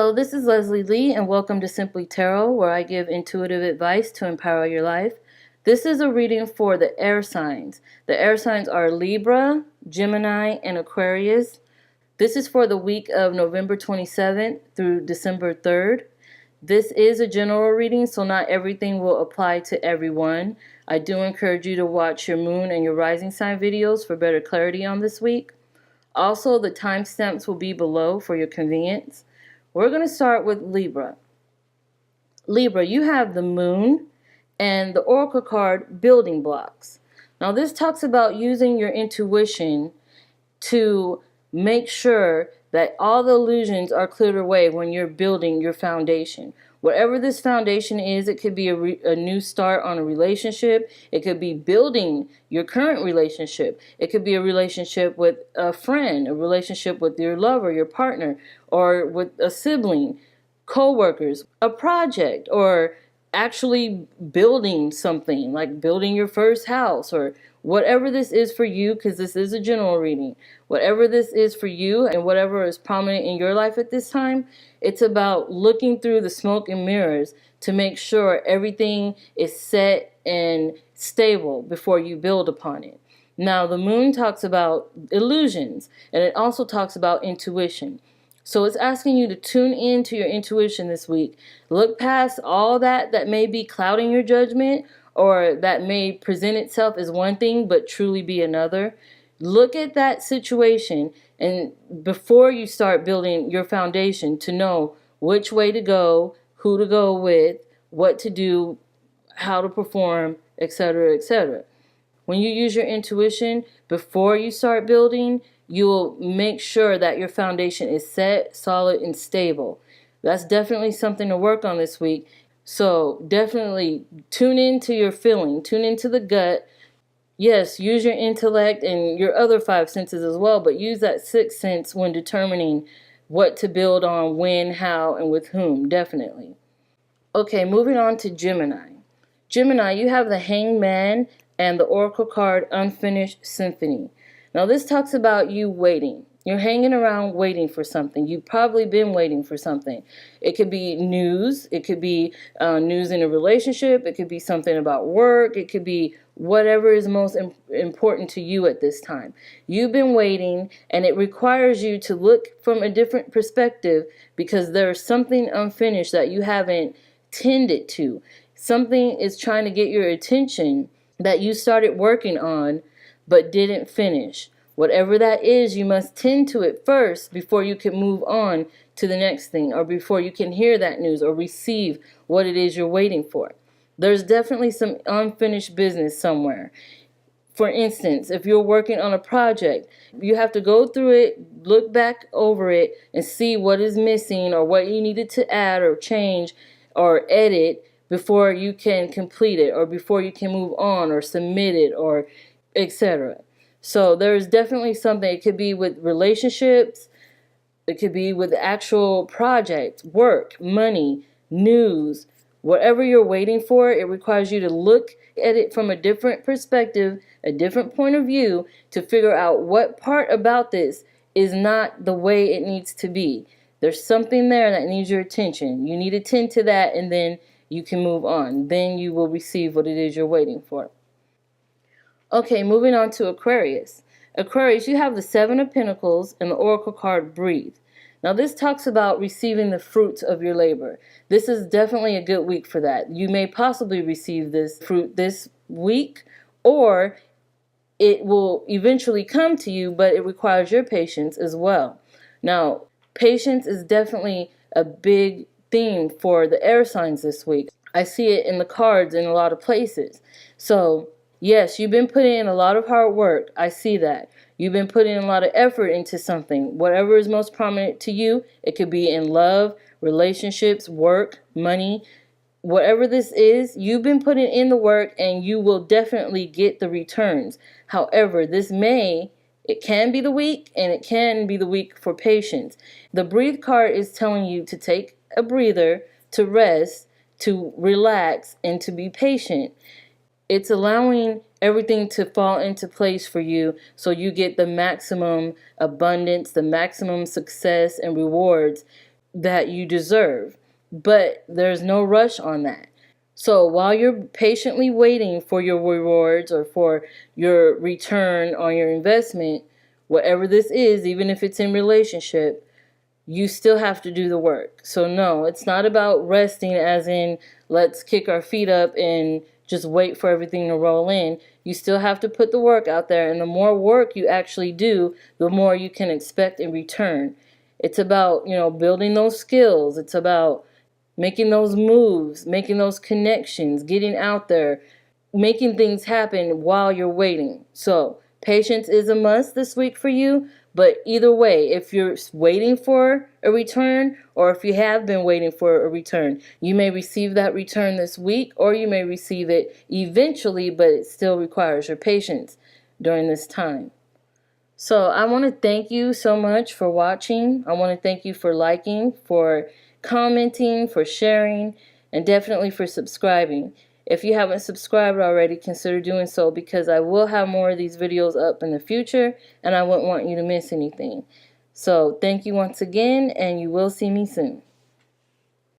Hello, this is Leslie Lee, and welcome to Simply Tarot, where I give intuitive advice to empower your life. This is a reading for the air signs. The air signs are Libra, Gemini, and Aquarius. This is for the week of November 27th through December 3rd. This is a general reading, so not everything will apply to everyone. I do encourage you to watch your moon and your rising sign videos for better clarity on this week. Also, the timestamps will be below for your convenience. We're going to start with Libra. Libra, you have the moon and the oracle card building blocks. Now, this talks about using your intuition to make sure that all the illusions are cleared away when you're building your foundation. Whatever this foundation is, it could be a new start on a relationship. It could be building your current relationship. It could be a relationship with a friend, a relationship with your lover, your partner, or with a sibling, co-workers, a project, or actually building something like building your first house, or whatever this is for you, because this is a general reading. Whatever this is for you and whatever is prominent in your life at this time, it's about looking through the smoke and mirrors to make sure everything is set and stable before you build upon it. Now, the moon talks about illusions, and it also talks about intuition. So it's asking you to tune into your intuition this week. Look past all that may be clouding your judgment, or that may present itself as one thing but truly be another. Look at that situation, and before you start building your foundation, to know which way to go, who to go with, what to do, how to perform, etc., etc. When you use your intuition before you start building, you will make sure that your foundation is set, solid, and stable. That's definitely something to work on this week. So definitely tune into your feeling, tune into the gut. Yes, use your intellect and your other five senses as well, but use that sixth sense when determining what to build on, when, how, and with whom, definitely. Okay, moving on to Gemini. Gemini, you have the Hangman and the oracle card Unfinished Symphony. Now, this talks about you waiting. You're hanging around waiting for something. You've probably been waiting for something. It could be news. It could be news in a relationship. It could be something about work. It could be whatever is most important to you at this time. You've been waiting, and it requires you to look from a different perspective because there's something unfinished that you haven't tended to. Something is trying to get your attention that you started working on but didn't finish. Whatever that is, you must tend to it first before you can move on to the next thing, or before you can hear that news or receive what it is you're waiting for. There's definitely some unfinished business somewhere. For instance, if you're working on a project, you have to go through it, look back over it, and see what is missing or what you needed to add or change or edit before you can complete it, or before you can move on or submit it, or etc. So there's definitely something. It could be with relationships. It could be with actual projects, work, money, news. Whatever you're waiting for, it requires you to look at it from a different perspective, a different point of view, to figure out what part about this is not the way it needs to be. There's something there that needs your attention. You need to tend to that, and then you can move on. Then you will receive what it is you're waiting for. Okay, moving on to Aquarius. Aquarius, you have the Seven of Pentacles and the oracle card Breathe. Now, this talks about receiving the fruits of your labor. This is definitely a good week for that. You may possibly receive this fruit this week, or it will eventually come to you, but it requires your patience as well. Now, patience is definitely a big theme for the air signs this week. I see it in the cards in a lot of places. So, yes, you've been putting in a lot of hard work. I see that. You've been putting a lot of effort into something. Whatever is most prominent to you, it could be in love, relationships, work, money. Whatever this is, you've been putting in the work, and you will definitely get the returns. However, it can be the week, and it can be the week for patience. The Breathe card is telling you to take a breather, to rest, to relax, and to be patient. It's allowing everything to fall into place for you so you get the maximum abundance, the maximum success and rewards that you deserve. But there's no rush on that. So while you're patiently waiting for your rewards or for your return on your investment, whatever this is, even if it's in relationship, you still have to do the work. So no, it's not about resting as in let's kick our feet up and just wait for everything to roll in. You still have to put the work out there, and the more work you actually do, the more you can expect in return. It's about, building those skills. It's about making those moves, making those connections, getting out there, making things happen while you're waiting. So patience is a must this week for you. But either way, if you're waiting for a return or if you have been waiting for a return, you may receive that return this week or you may receive it eventually, but it still requires your patience during this time. So I want to thank you so much for watching. I want to thank you for liking, for commenting, for sharing, and definitely for subscribing. If you haven't subscribed already, consider doing so because I will have more of these videos up in the future and I wouldn't want you to miss anything. So thank you once again, and you will see me soon.